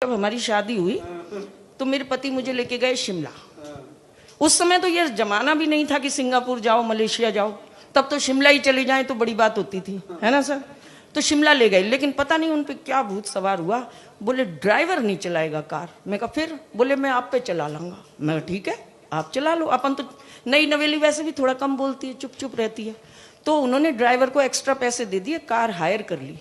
जब हमारी शादी हुई तो मेरे पति मुझे लेके गए शिमला। उस समय तो ये जमाना भी नहीं था कि सिंगापुर जाओ, मलेशिया जाओ, तब तो शिमला ही चले जाएं तो बड़ी बात होती थी, है ना सर। तो शिमला ले गए, लेकिन पता नहीं उन पे क्या भूत सवार हुआ। बोले ड्राइवर नहीं चलाएगा कार। मैं कहा फिर? बोले मैं आप पे चला लूंगा। मैं ठीक है आप चला लो, अपन तो नई नवेली वैसे भी थोड़ा कम बोलती है, चुप चुप रहती है। तो उन्होंने ड्राइवर को एक्स्ट्रा पैसे दे दिए, कार हायर कर ली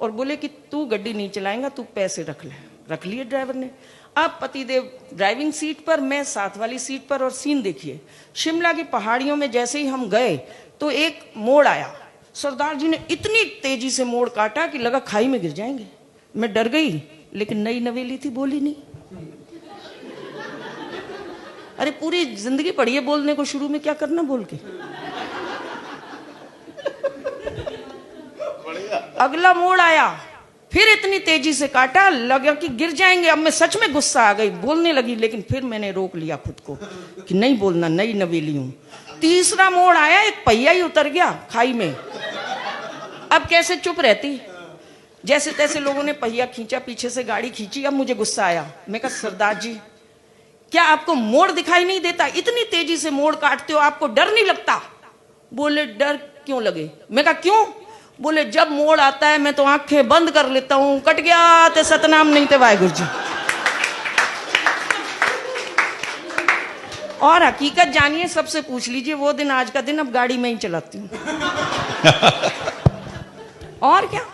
और बोले कि तू गड्डी नहीं चलाएगा, तू पैसे रख ले। रख लिए ड्राइवर ने। अब पतिदेव ड्राइविंग सीट पर, मैं साथ वाली सीट पर। और सीन देखिए, शिमला की पहाड़ियों में जैसे ही हम गए तो एक मोड़ आया। सरदार जी ने इतनी तेजी से मोड़ काटा कि लगा खाई में गिर जाएंगे। मैं डर गई, लेकिन नई नवेली थी, बोली नहीं। अरे पूरी जिंदगी पड़ी है बोलने को, शुरू में क्या करना बोल के। अगला मोड़ आया, फिर इतनी तेजी से काटा, लगा कि गिर जाएंगे। अब मैं सच में गुस्सा आ गई, बोलने लगी, लेकिन फिर मैंने रोक लिया खुद को कि नहीं बोलना, नई नवेली हूं। तीसरा मोड़ आया, एक पहिया ही उतर गया खाई में। अब कैसे चुप रहती, जैसे तैसे लोगों ने पहिया खींचा, पीछे से गाड़ी खींची। अब मुझे गुस्सा आया। मैं कहा सरदार जी, क्या आपको मोड़ दिखाई नहीं देता? इतनी तेजी से मोड़ काटते हो, आपको डर नहीं लगता? बोले डर क्यों लगे? मैं कहा क्यों? बोले जब मोड़ आता है मैं तो आंखें बंद कर लेता हूं। कट गया ते सतनाम नहीं ते वाहेगुरु जी। और हकीकत जानिए, सबसे पूछ लीजिए, वो दिन आज का दिन। अब गाड़ी में ही चलाती हूँ। और क्या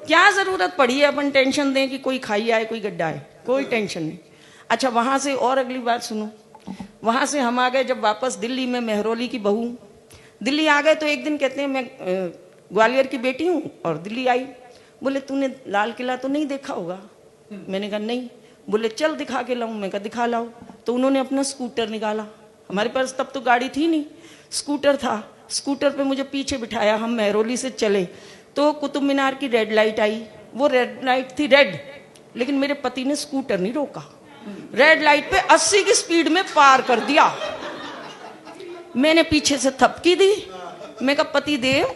क्या जरूरत पड़ी है अपन टेंशन दें कि कोई खाई आए, कोई गड्ढा आए, कोई टेंशन नहीं। अच्छा, वहां से और अगली बात सुनो। वहां से हम आ गए जब वापस दिल्ली में, मेहरौली की बहू। दिल्ली आ गए तो एक दिन कहते हैं मैं ग्वालियर की बेटी हूँ और दिल्ली आई। बोले तूने लाल किला तो नहीं देखा होगा? मैंने कहा नहीं। बोले चल दिखा के लाऊं। मैं कहा दिखा लाओ। तो उन्होंने अपना स्कूटर निकाला। हमारे पास तब तो गाड़ी थी नहीं, स्कूटर था। स्कूटर पे मुझे पीछे बिठाया, हम मेहरौली से चले तो कुतुब मीनार की रेड लाइट आई। वो रेड लाइट थी रेड, लेकिन मेरे पति ने स्कूटर नहीं रोका। रेड लाइट पे 80 की स्पीड में पार कर दिया। मैंने पीछे से थपकी दी। मैं कहा पति देव,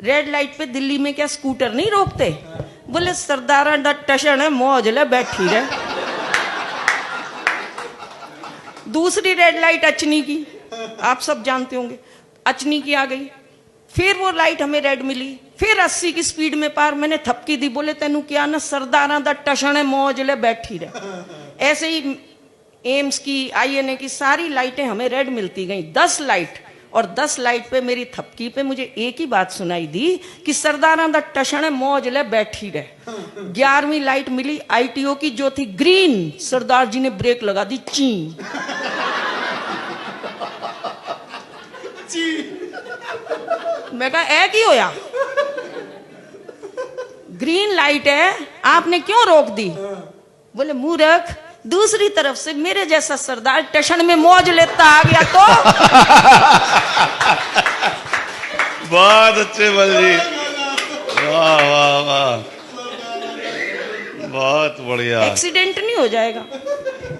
रेड लाइट पे दिल्ली में क्या स्कूटर नहीं रोकते? बोले सरदारा दा टशन है, मौज ले बैठी रहे। दूसरी रेड लाइट अचनी की, आप सब जानते होंगे, अचनी की आ गई। फिर वो लाइट हमें रेड मिली, फिर 80 की स्पीड में पार। मैंने थपकी दी। बोले तेनू क्या ना, सरदारा दा टशन है, मौज ले बैठी रहे। ऐसे ही एम्स की, आईएनए की सारी लाइटें हमें रेड मिलती गई। 10 लाइट, और 10 लाइट पे मेरी थपकी पे मुझे एक ही बात सुनाई दी कि सरदारा दा टशन है, मौज ले बैठी रहे। 11वीं लाइट मिली आईटीओ की, जो थी ग्रीन। सरदार जी ने ब्रेक लगा दी, ची। मैं कहा ऐ की होया? ग्रीन लाइट है, आपने क्यों रोक दी? बोले मूर्ख, दूसरी तरफ से मेरे जैसा सरदार स्टेशन में मौज लेता आ गया तो। बहुत अच्छे बलजी, वाह वाह वाह, बहुत बढ़िया। एक्सीडेंट नहीं हो जाएगा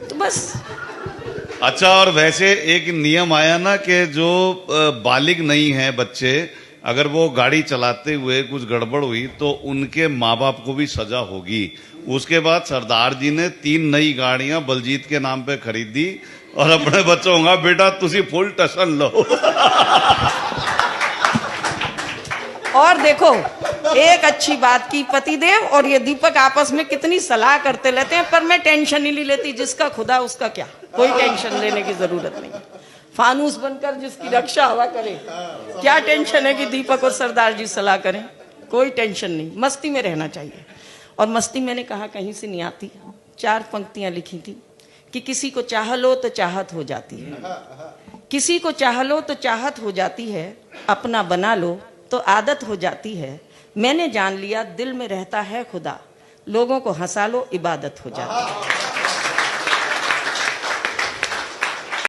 तो बस। अच्छा, और वैसे एक नियम आया ना कि जो बालिग नहीं है बच्चे, अगर वो गाड़ी चलाते हुए कुछ गड़बड़ हुई तो उनके माँ बाप को भी सजा होगी। उसके बाद सरदार जी ने 3 नई गाड़ियां बलजीत के नाम पे खरीदी और अपने बच्चों का बेटा तुसी फुल टशन लो। और देखो एक अच्छी बात की, पतिदेव और ये दीपक आपस में कितनी सलाह करते रहते हैं, पर मैं टेंशन ही नहीं लेती। जिसका खुदा उसका क्या, कोई टेंशन लेने की जरूरत नहीं। फानूस बनकर जिसकी रक्षा हवा करे, क्या टेंशन है कि दीपक और सरदार जी सलाह करें? कोई टेंशन नहीं, मस्ती में रहना चाहिए। और मस्ती मैंने कहा कहीं से नहीं आती। 4 पंक्तियां लिखी थी कि किसी को चाह लो तो चाहत हो जाती है, किसी को चाह लो तो चाहत हो जाती है, अपना बना लो तो आदत हो जाती है। मैंने जान लिया दिल में रहता है खुदा, लोगों को हंसा लो इबादत हो जाती है।